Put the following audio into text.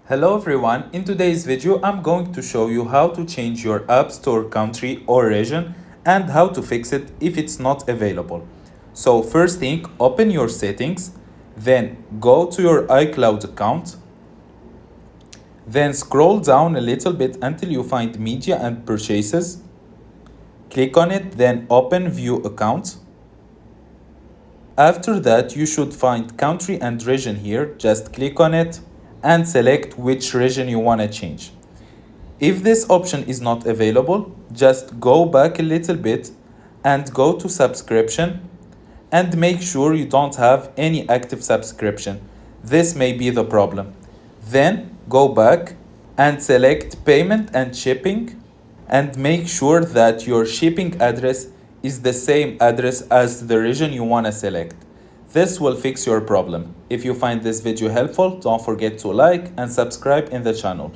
Hello everyone, in today's video I'm going to show you how to change your App Store country or region and how to fix it if it's not available. So first thing, open your settings, then go to your iCloud account, then scroll down a little bit until you find Media and Purchases. Click on it, then open View Account. After that, you should find Country and Region here. Just click on it and select which region you want to change. If this option is not available, just go back a little bit and go to subscription and make sure you don't have any active subscription. This may be the problem. Then go back and select payment and shipping and make sure that your shipping address is the same address as the region you want to select. This will fix your problem. If you find this video helpful, don't forget to like and subscribe in the channel.